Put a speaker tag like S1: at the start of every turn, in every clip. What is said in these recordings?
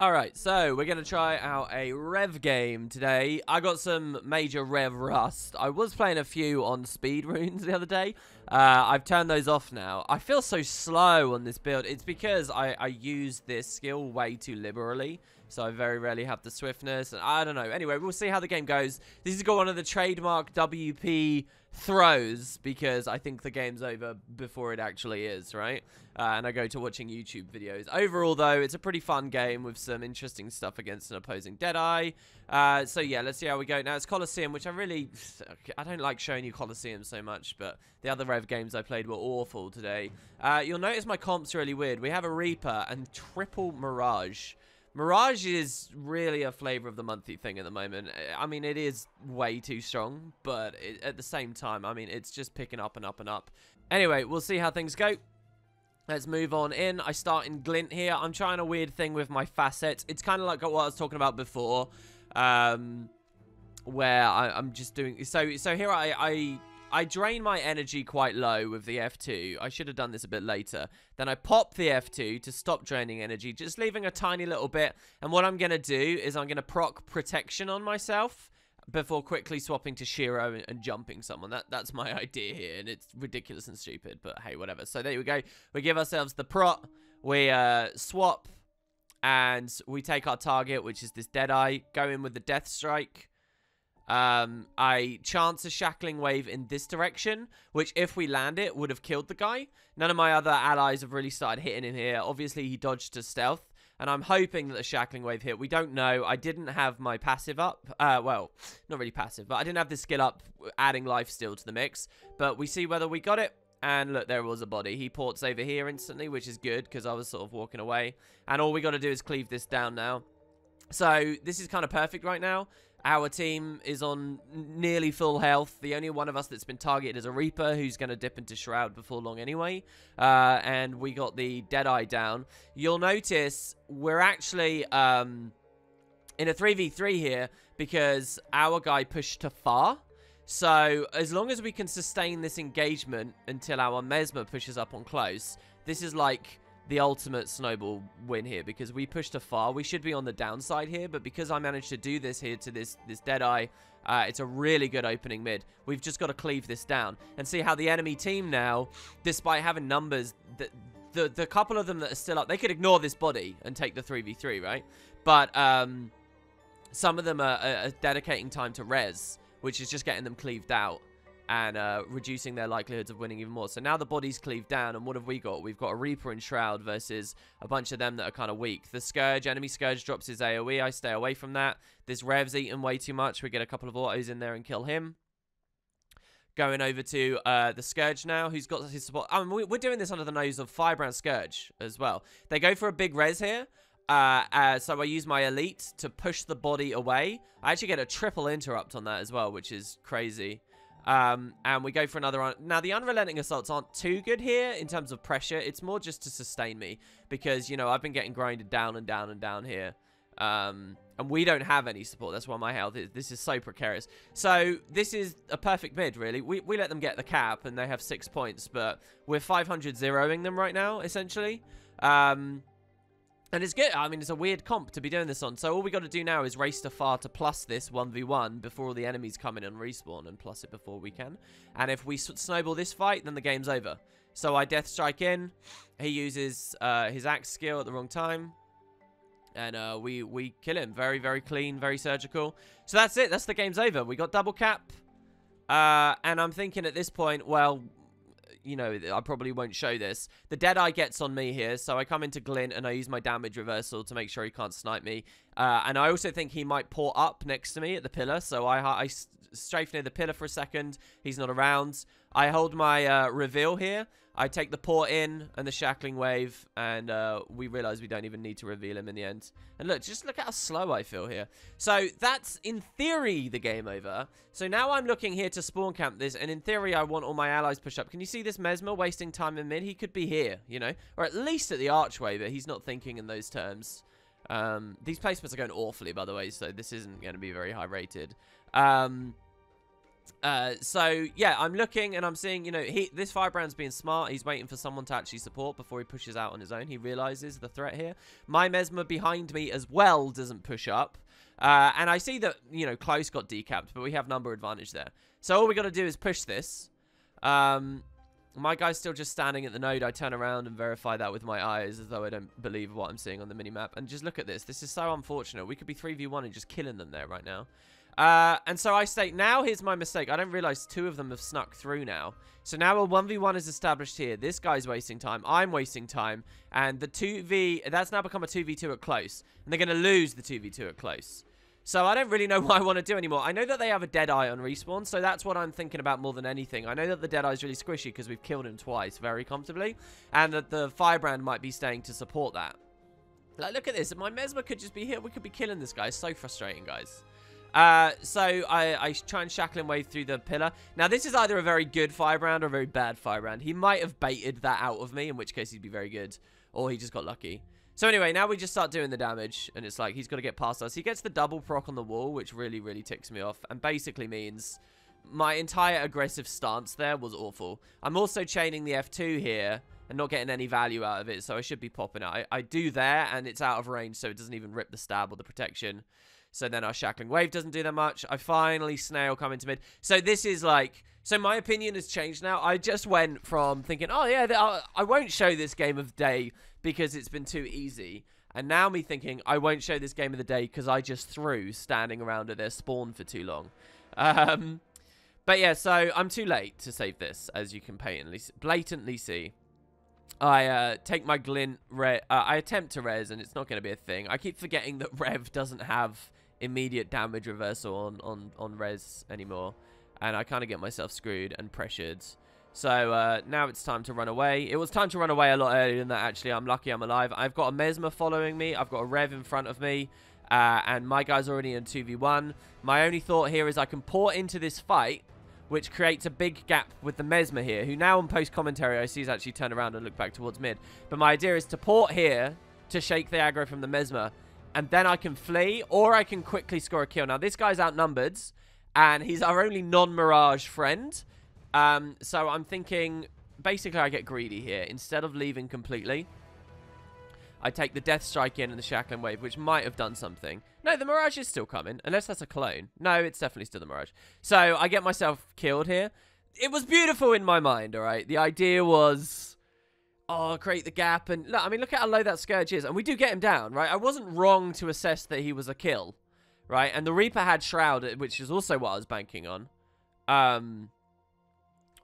S1: Alright, so we're going to try out a Rev game today. I got some major Rev rust. I was playing a few on speed runes the other day. I've turned those off now. I feel so slow on this build. It's because I use this skill way too liberally. So I very rarely have the swiftness. And I don't know. Anyway, we'll see how the game goes. This has got one of the trademark WP throws because I think the game's over before it actually is, right? And I go to watching YouTube videos. Overall, though, it's a pretty fun game with some interesting stuff against an opposing Deadeye. So, yeah, let's see how we go. Now, it's Coliseum, which I don't like showing you Coliseum so much, but the other Rev games I played were awful today. You'll notice my comp's really weird. We have a Reaper and triple Mirage. Mirage is really a flavor of the monthly thing at the moment. I mean, it is way too strong, but at the same time, I mean, it's just picking up and up and up. Anyway, we'll see how things go. Let's move on in. I start in Glint here. I'm trying a weird thing with my facets. It's kind of like what I was talking about before, where I'm just doing... So here I drain my energy quite low with the F2. I should have done this a bit later. Then I pop the F2 to stop draining energy, just leaving a tiny little bit. And what I'm going to do is I'm going to proc protection on myself before quickly swapping to Shiro and jumping someone. That's my idea here, and it's ridiculous and stupid, but hey, whatever. So there we go. We give ourselves the prot. We swap, and we take our target, which is this Deadeye, go in with the Death Strike. I chance a shackling wave in this direction, which if we land it would have killed the guy. None of my other allies have really started hitting him here. Obviously he dodged to stealth, and I'm hoping that the shackling wave hit. We don't know. I didn't have my passive up. Well, not really passive, but I didn't have the skill up adding lifesteal to the mix. But we see whether we got it. And look, there was a body. He ports over here instantly, which is good because I was sort of walking away. And all we got to do is cleave this down now. So this is kind of perfect right now. Our team is on nearly full health. The only one of us that's been targeted is a Reaper, who's going to dip into Shroud before long anyway. And we got the Deadeye down. You'll notice we're actually in a 3v3 here because our guy pushed to far. So as long as we can sustain this engagement until our Mesmer pushes up on close, this is like the ultimate snowball win here because we pushed to far. We should be on the downside here, but because I managed to do this here to this Deadeye, it's a really good opening mid. We've just got to cleave this down and see how the enemy team now, despite having numbers, the couple of them that are still up, they could ignore this body and take the 3v3, right? But some of them are dedicating time to res, which is just getting them cleaved out and reducing their likelihoods of winning even more. So now the body's cleaved down, and what have we got? We've got a Reaper and Shroud versus a bunch of them that are kind of weak. The Scourge, enemy Scourge drops his AoE. I stay away from that. This Rev's eaten way too much. We get a couple of autos in there and kill him. Going over to the Scourge now, who's got his support. I mean, we're doing this under the nose of Firebrand Scourge as well. They go for a big res here. So I use my Elite to push the body away. I actually get a triple interrupt on that as well, which is crazy. And we go for another. Now, the unrelenting assaults aren't too good here in terms of pressure. It's more just to sustain me because, you know, I've been getting grinded down and down and down here. And we don't have any support. That's why my health is. This is so precarious. So this is a perfect mid, really. We let them get the cap and they have 6 points, but we're 500-0ing them right now, essentially. And it's good. I mean, it's a weird comp to be doing this on. So all we got to do now is race to far to plus this 1v1 before all the enemies come in and respawn and plus it before we can. And if we snowball this fight, then the game's over. So I Death Strike in. He uses his axe skill at the wrong time. And we kill him. Very, very clean, very surgical. So that's it. That's the game's over. We got double cap. And I'm thinking at this point, well, you know, I probably won't show this. The Deadeye gets on me here, so I come into Glint and I use my damage reversal to make sure he can't snipe me. And I also think he might port up next to me at the pillar, so I strafe near the pillar for a second. He's not around. I hold my reveal here. I take the port in and the shackling wave, and we realize we don't even need to reveal him in the end. And look, just look at how slow I feel here. So that's, in theory, the game over. So now I'm looking here to spawn camp this, and in theory, I want all my allies push up. Can you see this Mesmer wasting time in mid? He could be here, you know, or at least at the archway, but he's not thinking in those terms. These placements are going awfully, by the way, so this isn't going to be very high rated. So yeah, I'm looking and I'm seeing, you know, this Firebrand's being smart. He's waiting for someone to actually support before he pushes out on his own. He realizes the threat here. My Mesmer behind me as well doesn't push up. And I see that, you know, Close got decapped, but we have number advantage there. So all we got to do is push this. My guy's still just standing at the node. I turn around and verify that with my eyes as though I don't believe what I'm seeing on the minimap. And just look at this. This is so unfortunate. We could be 3v1 and just killing them there right now. And so I state, now here's my mistake. I don't realize 2 of them have snuck through now. So now a 1v1 is established here. This guy's wasting time. I'm wasting time. And the 2v... That's now become a 2v2 at close. And they're going to lose the 2v2 at close. So I don't really know what I want to do anymore. I know that they have a Deadeye on respawn, so that's what I'm thinking about more than anything. I know that the Deadeye is really squishy because we've killed him twice very comfortably. And that the Firebrand might be staying to support that. Like, look at this. My Mesmer could just be here. We could be killing this guy. It's so frustrating, guys. So I try and shackle him wave through the pillar. Now, this is either a very good Firebrand or a very bad Firebrand. He might have baited that out of me, in which case he'd be very good. Or he just got lucky. So anyway, now we just start doing the damage. And it's like, he's got to get past us. He gets the double proc on the wall, which really, really ticks me off. And basically means my entire aggressive stance there was awful. I'm also chaining the F2 here and not getting any value out of it. So I should be popping it. I do there, and it's out of range, so it doesn't even rip the stab or the protection. So then our shackling wave doesn't do that much. I finally snail come into mid. So this is like... So my opinion has changed now. I just went from thinking, oh yeah, I won't show this game of the day because it's been too easy. And now me thinking, I won't show this game of the day because I just threw standing around at their spawn for too long. But yeah, so I'm too late to save this, as you can blatantly see. I take my glint, I attempt to res, and it's not going to be a thing. I keep forgetting that Rev doesn't have immediate damage reversal on res anymore. And I kind of get myself screwed and pressured. So now it's time to run away. It was time to run away a lot earlier than that, actually. I'm lucky I'm alive. I've got a Mesmer following me. I've got a Rev in front of me. And my guy's already in 2v1. My only thought here is I can port into this fight, which creates a big gap with the Mesmer here, who now on post-commentary I see is actually turned around and look back towards mid. But my idea is to port here to shake the aggro from the Mesmer, and then I can flee, or I can quickly score a kill. Now, this guy's outnumbered, and he's our only non-Mirage friend. So I'm thinking, basically I get greedy here. Instead of leaving completely, I take the Death Strike in and the Shackling Wave, which might have done something. No, the Mirage is still coming, unless that's a clone. No, it's definitely still the Mirage. So I get myself killed here. It was beautiful in my mind, all right? The idea was, oh, create the gap. And look, I mean, look at how low that Scourge is. And we do get him down, right? I wasn't wrong to assess that he was a kill, right? And the Reaper had Shroud, which is also what I was banking on.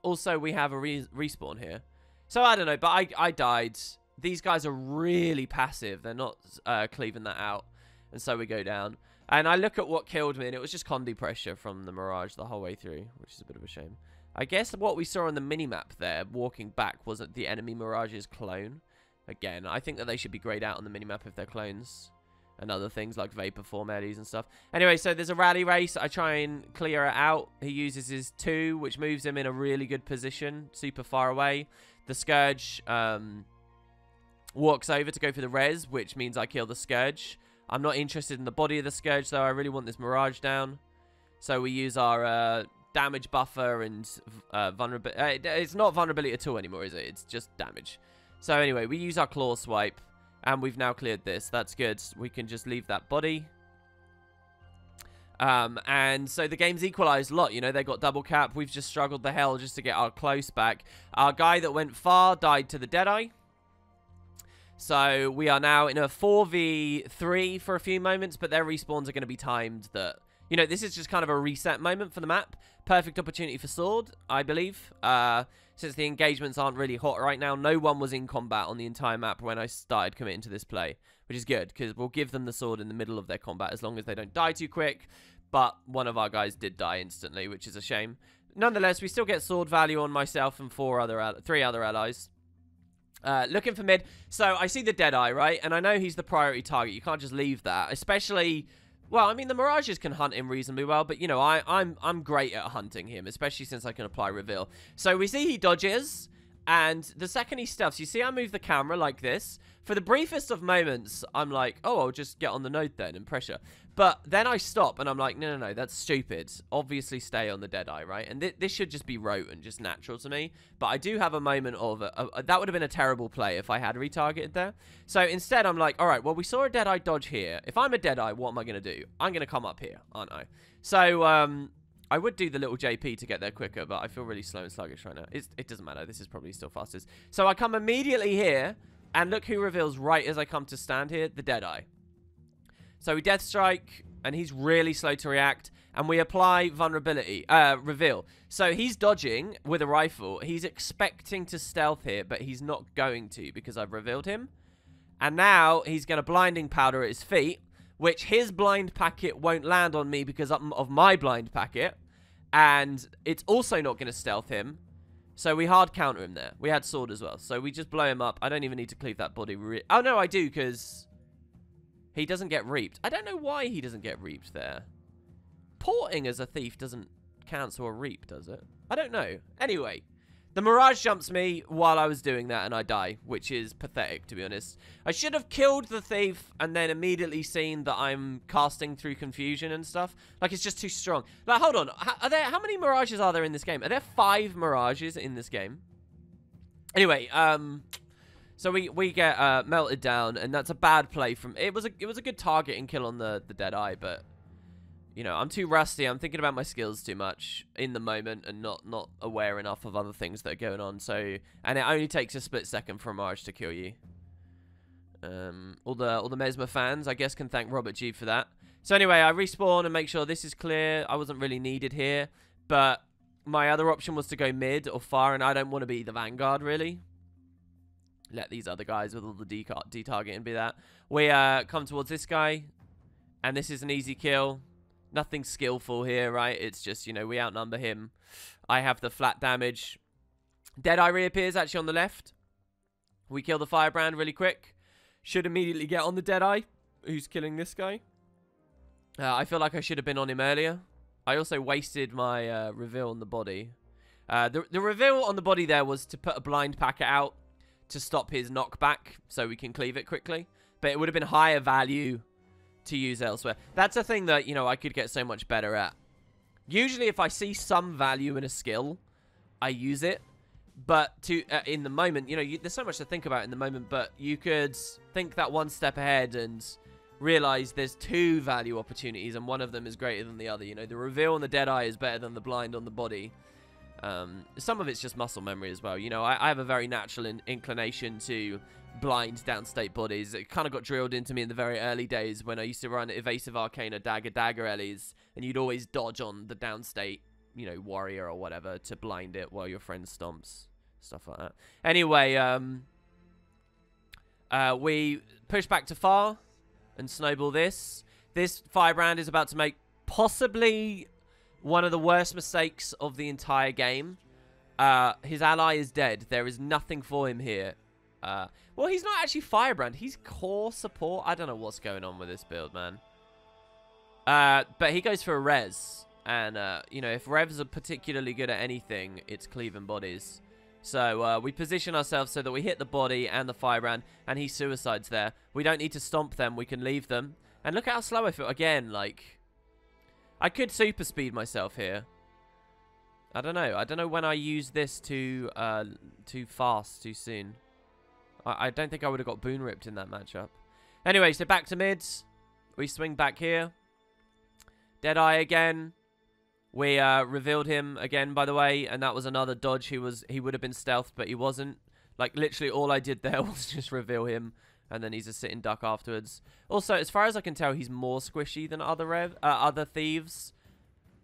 S1: Also, we have a respawn here. So I don't know, but I died. These guys are really passive. They're not cleaving that out. And so we go down. And I look at what killed me, and it was just Condi pressure from the Mirage the whole way through, which is a bit of a shame. I guess what we saw on the minimap there, walking back, wasn't the enemy Mirage's clone. Again, I think that they should be grayed out on the minimap if they're clones. And other things like Vapor Form eddies and stuff. Anyway, so there's a rally race. I try and clear it out. He uses his 2, which moves him in a really good position. Super far away. The Scourge walks over to go for the res, which means I kill the Scourge. I'm not interested in the body of the Scourge, though. I really want this Mirage down. So we use our damage buffer and vulnerability. It's not vulnerability at all anymore, is it? It's just damage. So anyway, we use our Claw Swipe. And we've now cleared this. That's good. We can just leave that body. And so the game's equalized a lot. You know, they got double cap. We've just struggled the hell just to get our close back. Our guy that went far died to the Deadeye. So we are now in a 4v3 for a few moments. But their respawns are going to be timed that... You know, this is just kind of a reset moment for the map. Perfect opportunity for Sword, I believe. Since the engagements aren't really hot right now, no one was in combat on the entire map when I started committing to this play, which is good, because we'll give them the sword in the middle of their combat as long as they don't die too quick, but one of our guys did die instantly, which is a shame. Nonetheless, we still get sword value on myself and 3 other allies. Looking for mid. So I see the Deadeye, right? And I know he's the priority target. You can't just leave that, especially... Well, I mean, the Mirages can hunt him reasonably well, but, you know, I'm great at hunting him, especially since I can apply reveal. So we see he dodges, and the second he stuffs, you see I move the camera like this. For the briefest of moments, I'm like, oh, I'll just get on the node then and pressure. But then I stop and I'm like, no, that's stupid. Obviously stay on the Deadeye, right? And this should just be rote and just natural to me. But I do have a moment of, that would have been a terrible play if I had retargeted there. So instead I'm like, all right, well, we saw a Deadeye dodge here. If I'm a Deadeye, what am I going to do? I'm going to come up here, aren't I? So, I would do the little JP to get there quicker, but I feel really slow and sluggish right now. It doesn't matter. This is probably still fastest. So I come immediately here. And look who reveals right as I come to stand here, the Deadeye. So we Death Strike, and he's really slow to react. And we apply vulnerability, reveal. So he's dodging with a rifle. He's expecting to stealth here, but he's not going to because I've revealed him. And now he's going to blinding powder at his feet, which his blind packet won't land on me because of my blind packet. And it's also not going to stealth him. So we hard counter him there. We had sword as well. So we just blow him up. I don't even need to cleave that body. Oh, no, I do, because he doesn't get reaped. I don't know why he doesn't get reaped there. Porting as a thief doesn't cancel a reap, does it? I don't know. Anyway, the Mirage jumps me while I was doing that, and I die, which is pathetic, to be honest. I should have killed the thief and then immediately seen that I'm casting through confusion and stuff. Like, it's just too strong. Like, hold on. How many Mirages are there in this game? Are there 5 Mirages in this game? Anyway, so we get melted down, and that's a bad play from... It was a good target and kill on the Deadeye, but... You know, I'm too rusty. I'm thinking about my skills too much in the moment and not aware enough of other things that are going on. So, and it only takes a split second for a Mirage to kill you. All the Mesmer fans, I guess, can thank Robert G for that. So anyway, I respawn and make sure this is clear. I wasn't really needed here, but my other option was to go mid or far, and I don't want to be the Vanguard, really. Let these other guys with all the detargeting be that. We come towards this guy, and this is an easy kill. Nothing skillful here, right? It's just, you know, we outnumber him. I have the flat damage. Deadeye reappears actually on the left. We kill the Firebrand really quick. Should immediately get on the Deadeye, who's killing this guy. I feel like I should have been on him earlier. I also wasted my reveal on the body. The reveal on the body there was to put a blind packet out to stop his knockback so we can cleave it quickly. But it would have been higher value to use elsewhere. That's a thing that, you know, I could get so much better at. Usually if I see some value in a skill, I use it. But in the moment, you know, there's so much to think about in the moment, but you could think that one step ahead and realize there's 2 value opportunities and one of them is greater than the other. You know, the reveal on the Deadeye is better than the blind on the body. Some of it's just muscle memory as well. You know, I have a very natural inclination to blind downstate bodies. It kind of got drilled into me in the very early days when I used to run evasive arcana dagger Ellies, and you'd always dodge on the downstate, you know, warrior or whatever to blind it while your friend stomps, stuff like that. Anyway, we push back to far and snowball this. This Firebrand is about to make possibly one of the worst mistakes of the entire game. His ally is dead. There is nothing for him here. Well, he's not actually Firebrand. He's core support. I don't know what's going on with this build, man. But he goes for a res. And, you know, if revs are particularly good at anything, it's cleaving bodies. So, we position ourselves so that we hit the body and the Firebrand, and he suicides there. We don't need to stomp them. We can leave them. And look how slow I feel. Again, like, I could super speed myself here. I don't know. I don't know when I use this too fast, too soon. I don't think I would have got boon ripped in that matchup. Anyway, so back to mids. We swing back here. Deadeye again. We revealed him again, by the way, and that was another dodge. He would have been stealthed, but he wasn't. Like, literally all I did there was just reveal him, and then he's a sitting duck afterwards. Also, as far as I can tell, he's more squishy than other thieves.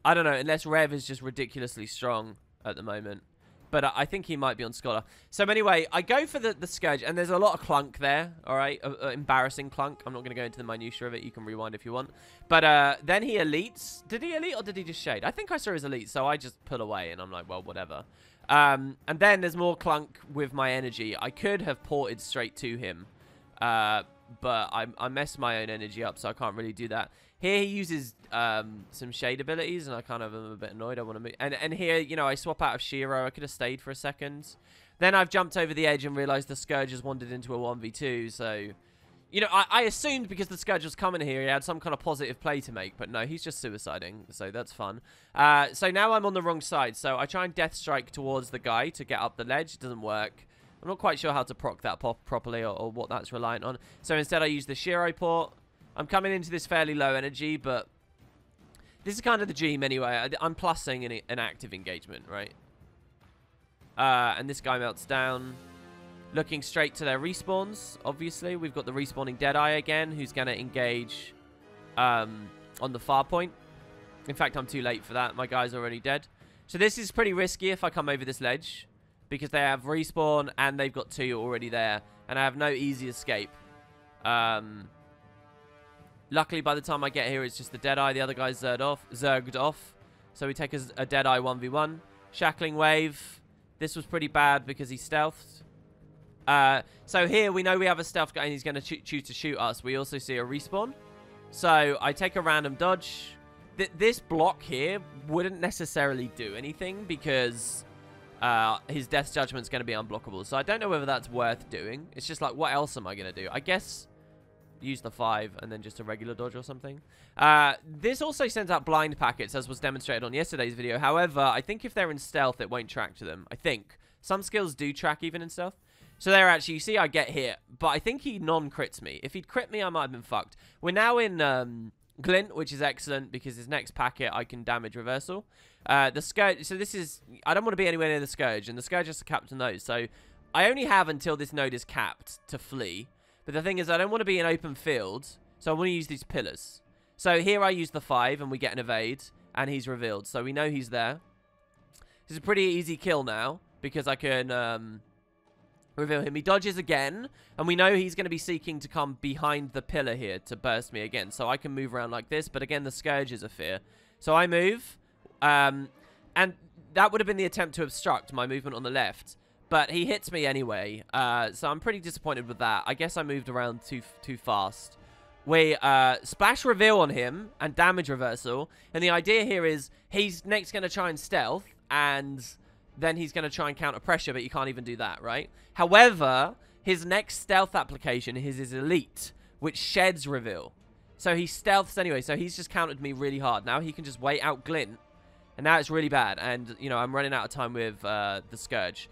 S1: I don't know, unless Rev is just ridiculously strong at the moment. But I think he might be on Scholar. So anyway, I go for the Scourge, and there's a lot of clunk there, all right? Embarrassing clunk. I'm not going to go into the minutiae of it. You can rewind if you want. But then he elites. Did he elite or did he just shade? I think I saw his elite, so I just pull away, and I'm like, well, whatever. And then there's more clunk with my energy. I could have ported straight to him. but I messed my own energy up, so I can't really do that. Here he uses some shade abilities, and I kind of am a bit annoyed. I want to move. And here, you know, I swap out of Shiro. I could have stayed for a second. Then I've jumped over the edge and realized the Scourge has wandered into a 1v2, so... You know, I assumed because the Scourge was coming here, he had some kind of positive play to make. But no, he's just suiciding, so that's fun. So now I'm on the wrong side. So I try and Death Strike towards the guy to get up the ledge. It doesn't work. I'm not quite sure how to proc that pop properly or what that's reliant on. So instead I use the Shiro port. I'm coming into this fairly low energy, but... This is kind of the dream anyway. I'm plussing an active engagement, right? And this guy melts down. Looking straight to their respawns, obviously. We've got the respawning Deadeye again, who's going to engage on the far point. In fact, I'm too late for that. My guy's already dead. So this is pretty risky if I come over this ledge, because they have respawn and they've got 2 already there. And I have no easy escape. Luckily, by the time I get here, it's just the Deadeye. The other guy's zerged off. So we take a Deadeye 1v1. Shackling Wave. This was pretty bad because he stealthed. So here we know we have a stealth guy and he's going to choose to shoot us. We also see a respawn. So I take a random dodge. This block here wouldn't necessarily do anything because his Death Judgment's going to be unblockable. So I don't know whether that's worth doing. It's just like, what else am I going to do? I guess use the 5 and then just a regular dodge or something. This also sends out blind packets, as was demonstrated on yesterday's video. However, I think if they're in stealth, it won't track to them. I think. Some skills do track even in stealth. So there, actually, you see I get hit, but I think he non-crits me. If he'd crit me, I might have been fucked. We're now in Glint, which is excellent, because his next packet, I can damage reversal. The Scourge, so this is, I don't want to be anywhere near the Scourge, and the Scourge has to cap to node. So I only have until this node is capped to flee. But the thing is, I don't want to be in open field, so I want to use these pillars. So here I use the 5, and we get an evade, and he's revealed. So we know he's there. This is a pretty easy kill now, because I can... reveal him. He dodges again, and we know he's going to be seeking to come behind the pillar here to burst me again. So I can move around like this, but again, the Scourge is a fear. So I move, and that would have been the attempt to obstruct my movement on the left, but he hits me anyway. So I'm pretty disappointed with that. I guess I moved around too fast. We splash reveal on him and damage reversal, and the idea here is he's next going to try and stealth, and then he's going to try and counter pressure, but you can't even do that, right? However, his next stealth application is his elite, which sheds reveal. So he stealths anyway, so he's just countered me really hard. Now he can just wait out Glint, and now it's really bad. And, you know, I'm running out of time with the Scourge.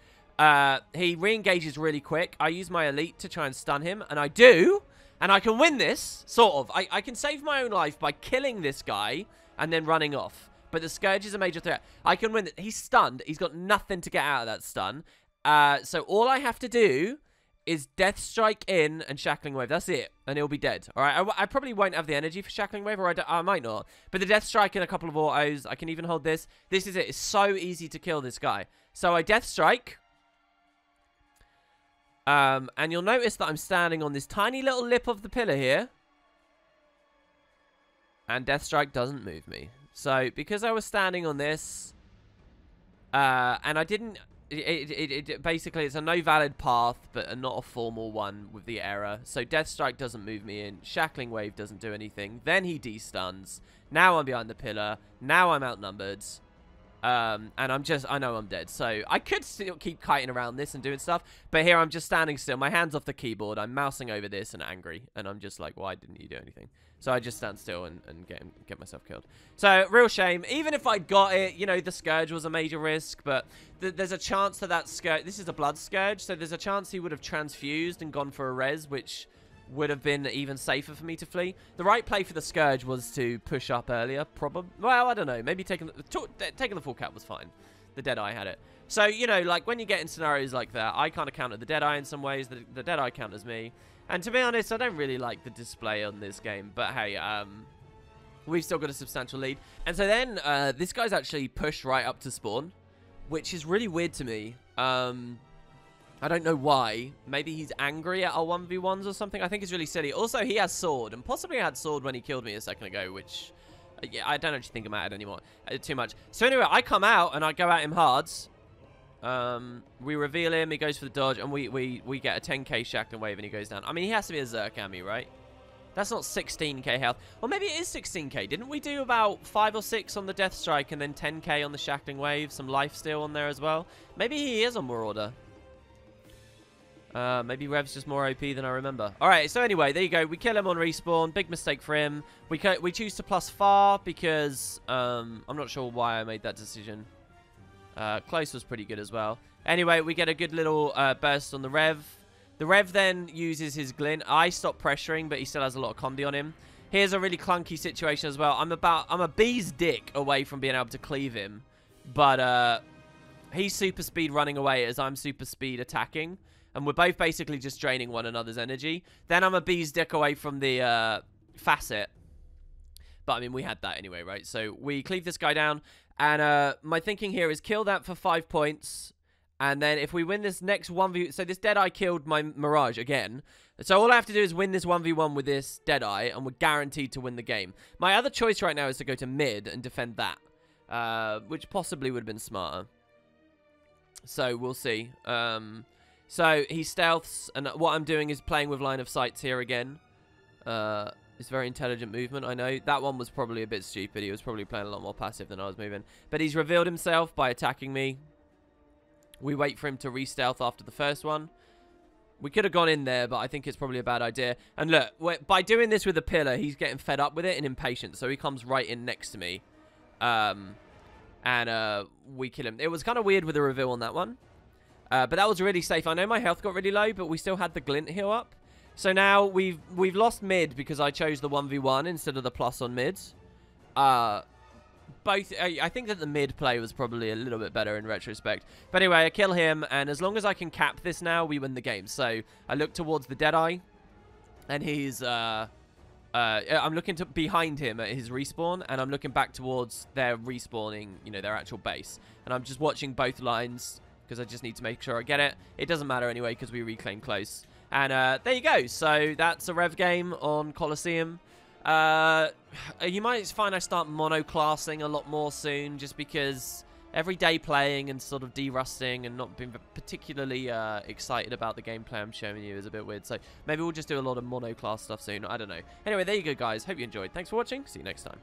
S1: He re-engages really quick. I use my elite to try and stun him, and I do, and I can win this, sort of. I can save my own life by killing this guy and then running off. But the Scourge is a major threat. I can win it. He's stunned. He's got nothing to get out of that stun. So all I have to do is Death Strike in and Shackling Wave. That's it. And he'll be dead. All right. I probably won't have the energy for Shackling Wave, or I might not. But the Death Strike and a couple of autos. I can even hold this. This is it. It's so easy to kill this guy. So I Death Strike. And you'll notice that I'm standing on this tiny little lip of the pillar here. And Death Strike doesn't move me. So, because I was standing on this, and I didn't, basically, it's a no valid path, but not a formal one with the error. So, Death Strike doesn't move me in. Shackling Wave doesn't do anything. Then he de-stuns. Now I'm behind the pillar. Now I'm outnumbered. And I know I'm dead. So, I could still keep kiting around this and doing stuff, but here I'm just standing still. My hand's off the keyboard. I'm mousing over this and angry. And I'm just like, why didn't you do anything? So I just stand still and get myself killed. So, real shame. Even if I got it, you know, the Scourge was a major risk, but there's a chance that Scourge... This is a Blood Scourge, so there's a chance he would have transfused and gone for a res, which would have been even safer for me to flee. The right play for the Scourge was to push up earlier, probably. Well, I don't know. Maybe taking the full cap was fine. The Deadeye had it. So, you know, like, when you get in scenarios like that, I kind of counter the Deadeye in some ways. The Deadeye counters me. And to be honest, I don't really like the display on this game. But hey, we've still got a substantial lead. And so then, this guy's actually pushed right up to spawn, which is really weird to me. I don't know why. Maybe he's angry at our 1v1s or something. I think it's really silly. Also, he has sword, and possibly had sword when he killed me a second ago, which, yeah, I don't actually think about it anymore too much. So anyway, I come out, and I go at him hard. We reveal him, he goes for the dodge, and we get a 10k Shackling Wave, and he goes down. I mean, he has to be a Zerk Ami, right? That's not 16k health. Or maybe it is 16k. Didn't we do about 5 or 6 on the Death Strike, and then 10k on the Shackling Wave? Some life steal on there as well. Maybe he is on Marauder. Maybe Rev's just more OP than I remember. Alright, so anyway, there you go. We kill him on respawn. Big mistake for him. We choose to plus far because I'm not sure why I made that decision. Close was pretty good as well. Anyway, we get a good little burst on the Rev. The Rev then uses his Glint. I stop pressuring, but he still has a lot of Condi on him. Here's a really clunky situation as well. I'm a bee's dick away from being able to cleave him. But he's super speed running away as I'm super speed attacking. And we're both basically just draining one another's energy. Then I'm a bee's dick away from the facet. But, I mean, we had that anyway, right? So we cleave this guy down. And my thinking here is kill that for 5 points. And then if we win this next 1v... So this Deadeye killed my Mirage again. So all I have to do is win this 1v1 with this Deadeye, and we're guaranteed to win the game. My other choice right now is to go to mid and defend that. Which possibly would have been smarter. So we'll see. So he stealths, and what I'm doing is playing with line of sights here again. It's very intelligent movement, I know. That one was probably a bit stupid. He was probably playing a lot more passive than I was moving. But he's revealed himself by attacking me. We wait for him to re-stealth after the first one. We could have gone in there, but I think it's probably a bad idea. And look, by doing this with the pillar, he's getting fed up with it and impatient. So he comes right in next to me. And we kill him. It was kind of weird with the reveal on that one. But that was really safe. I know my health got really low, but we still had the Glint heal up. So now we've lost mid because I chose the 1v1 instead of the plus on mids. I think that the mid play was probably a little bit better in retrospect. But anyway, I kill him, and as long as I can cap this now, we win the game. So I look towards the Deadeye, and he's... I'm looking behind him at his respawn, and I'm looking back towards their respawning, you know, their actual base. And I'm just watching both lines, because I just need to make sure I get it. It doesn't matter anyway, because we reclaim close. And there you go. So that's a Rev game on Coliseum. You might find I start monoclassing a lot more soon, just because every day playing and sort of de-rusting and not being particularly excited about the gameplay I'm showing you is a bit weird. So maybe we'll just do a lot of monoclass stuff soon. I don't know. Anyway, there you go, guys. Hope you enjoyed. Thanks for watching. See you next time.